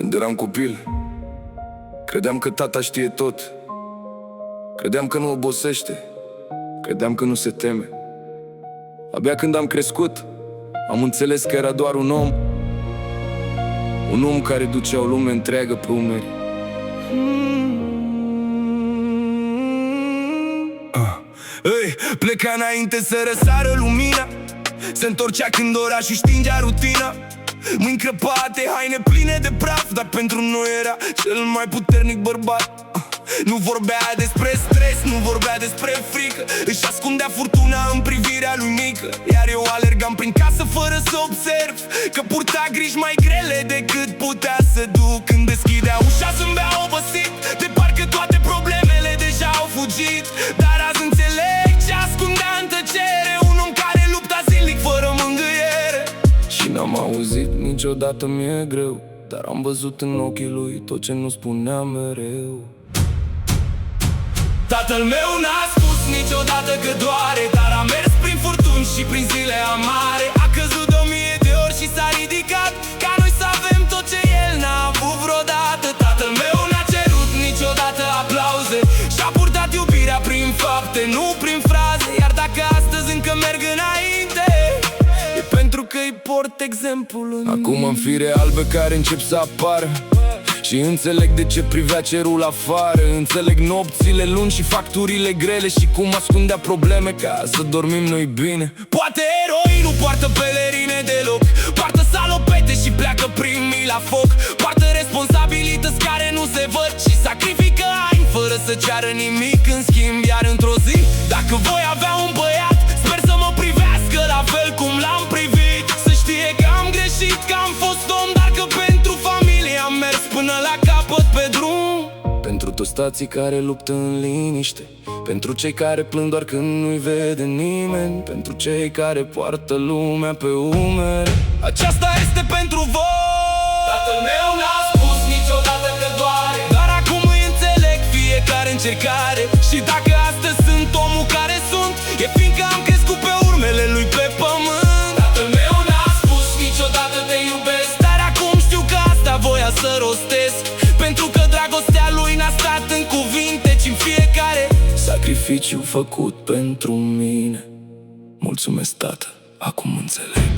Când eram copil, credeam că tata știe tot. Credeam că nu obosește, credeam că nu se teme. Abia când am crescut, am înțeles că era doar un om. Un om care ducea o lume întreagă pe umeri. Ei, pleca înainte să răsară lumina, se întorcea când orașul stingea rutina. Mâini crăpate, haine pline de praf, dar pentru noi era cel mai puternic bărbat. Nu vorbea despre stres, nu vorbea despre frică, își ascundea furtuna în privirea lui mică. Iar eu alergam prin casă fără să observ că purta griji mai grele decât putea să duc. Când deschidea ușa zâmbea obosit, de parcă toate problemele deja au fugit. Dar azi înțeleg ce ascundea în tăcere, un om care lupta zilnic fără mângâiere. Și n-am auzit niciodată, mi-e greu, dar am văzut în ochii lui tot ce nu spunea mereu. Tatăl meu n-a spus niciodată că doare, dar a mers prin furtuni și prin zile amare. A căzut de 1000 de ori și s-a ridicat, ca noi să avem tot ce el n-a avut vreodată. Tatăl meu n-a cerut niciodată aplauze și-a purtat iubirea prin fapte, nu prin fraze. Iar dacă astăzi încă merg înainte, e pentru că îi port exemplul în Acum am fire albe care încep să apară și înțeleg de ce privea cerul afară. Înțeleg nopțile lungi și facturile grele și cum ascundea probleme ca să dormim noi bine. Poate eroi nu poartă pelerine deloc, poartă salopete și pleacă prin mii la foc. Poartă responsabilități care nu se văd și sacrifică ani fără să ceară nimic în schimb. Iar într-o zi, dacă voi avea un băiat, sper să mă privească la fel cum l-am privit. Să știe că am greșit, că am fost om, dar că pentru familie am mers până la capăt pe drum. Pentru toți tații care luptă în liniște, pentru cei care plâng doar când nu-i vede nimeni, pentru cei care poartă lumea pe umeri. Aceasta este pentru voi. Tatăl meu n-a spus niciodată că doare, dar acum îi înțeleg fiecare încercare. Și dacă astăzi sunt omul care sunt, e fiindcă am crescut pe urmele lui pe pământ. Tatăl meu n-a spus niciodată te iubesc, dar acum știu că asta voia să rostesc, pentru că dragostea lui n-a stat în cuvinte, ci în fiecare sacrificiu făcut pentru mine. Mulțumesc, tată, acum înțeleg.